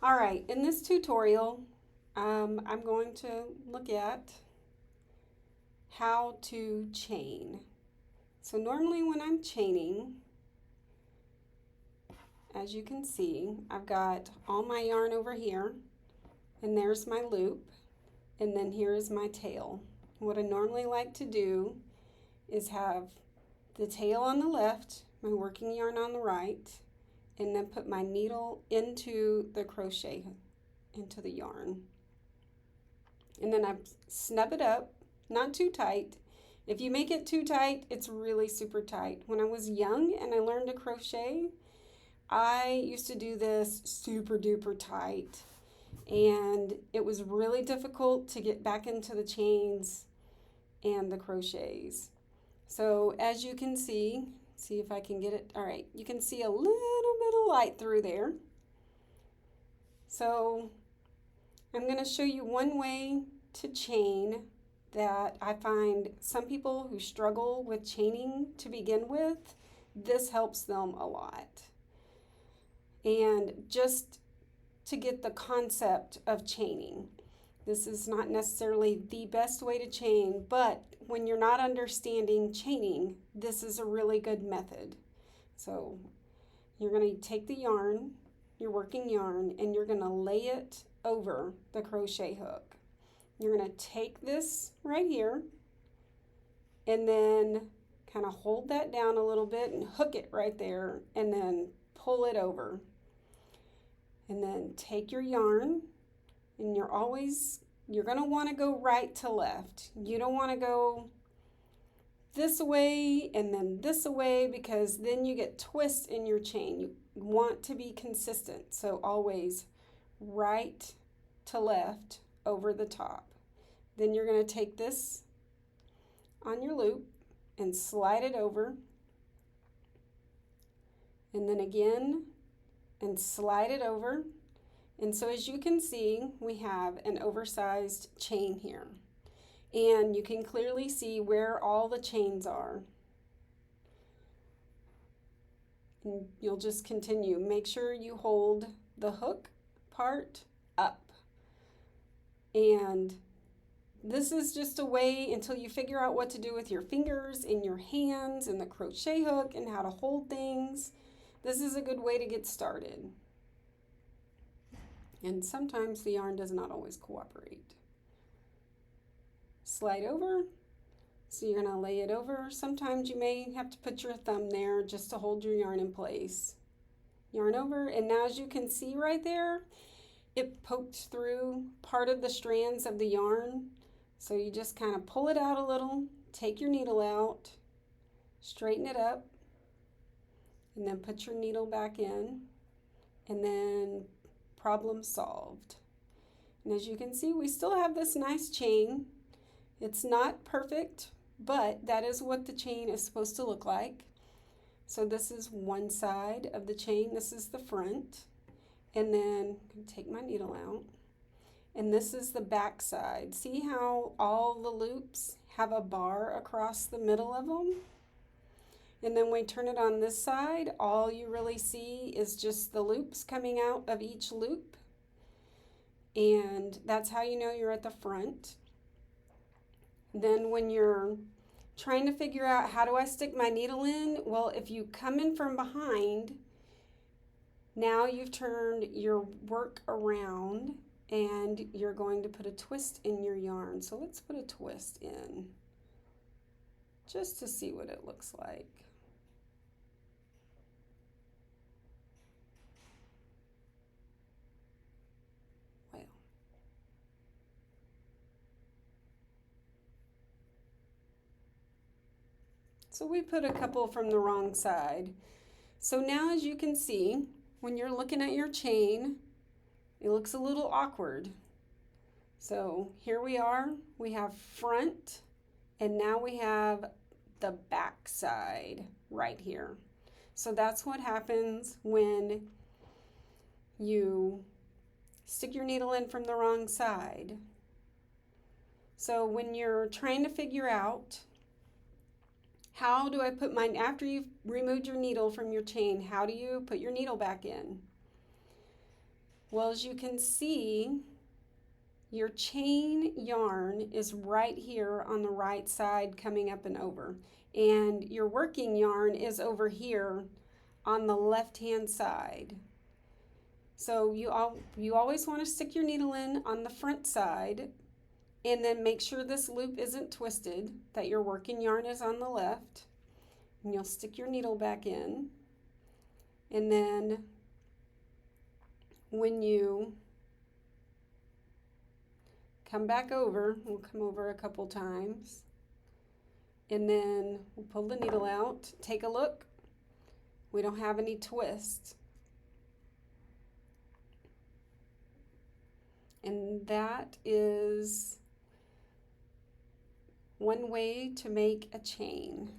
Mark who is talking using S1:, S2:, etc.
S1: All right, in this tutorial, I'm going to look at how to chain. So normally when I'm chaining, as you can see, I've got all my yarn over here, and there's my loop, and then here is my tail. What I normally like to do is have the tail on the left, my working yarn on the right, and then put my needle into the crochet, into the yarn. And then I snub it up, not too tight. If you make it too tight, it's really super tight. When I was young and I learned to crochet, I used to do this super duper tight. And it was really difficult to get back into the chains and the crochets. So as you can see if I can get it. All right, you can see a little bit of light through there. So I'm going to show you one way to chain that I find some people who struggle with chaining to begin with, this helps them a lot. And just to get the concept of chaining, this is not necessarily the best way to chain, but when you're not understanding chaining, this is a really good method. So you're going to take the yarn, your working yarn, and you're going to lay it over the crochet hook. You're going to take this right here and then kind of hold that down a little bit and hook it right there and then pull it over. And then take your yarn, and you're going to want to go right to left. You don't want to go this way and then this way, because then you get twists in your chain. You want to be consistent. So always right to left over the top. Then you're going to take this on your loop and slide it over. And then again, and slide it over. And so as you can see, we have an oversized chain here. And you can clearly see where all the chains are. And you'll just continue. Make sure you hold the hook part up. And this is just a way until you figure out what to do with your fingers and your hands and the crochet hook and how to hold things. This is a good way to get started. And sometimes the yarn does not always cooperate. Slide over. So you're going to lay it over. Sometimes you may have to put your thumb there just to hold your yarn in place. Yarn over, and now as you can see right there, it poked through part of the strands of the yarn. So you just kind of pull it out a little, take your needle out, straighten it up, and then put your needle back in, and then problem solved. And as you can see, we still have this nice chain. It's not perfect, but that is what the chain is supposed to look like. So this is one side of the chain, this is the front, and then I'm going to take my needle out. And this is the back side. See how all the loops have a bar across the middle of them? And then when we turn it on this side, all you really see is just the loops coming out of each loop. And that's how you know you're at the front. Then when you're trying to figure out how do I stick my needle in, well, if you come in from behind, now you've turned your work around and you're going to put a twist in your yarn. So let's put a twist in just to see what it looks like. Well, so we put a couple from the wrong side. So now as you can see, when you're looking at your chain, it looks a little awkward. So here we are, we have front, and now we have the back side right here. So that's what happens when you stick your needle in from the wrong side. So when you're trying to figure out how do I put mine, after you've removed your needle from your chain, how do you put your needle back in? Well, as you can see, your chain yarn is right here on the right side coming up and over. And your working yarn is over here on the left-hand side. So you always want to stick your needle in on the front side, and then make sure this loop isn't twisted, that your working yarn is on the left. And you'll stick your needle back in. And then when you come back over, we'll come over a couple times, and then we'll pull the needle out, take a look. We don't have any twists. And that is one way to make a chain.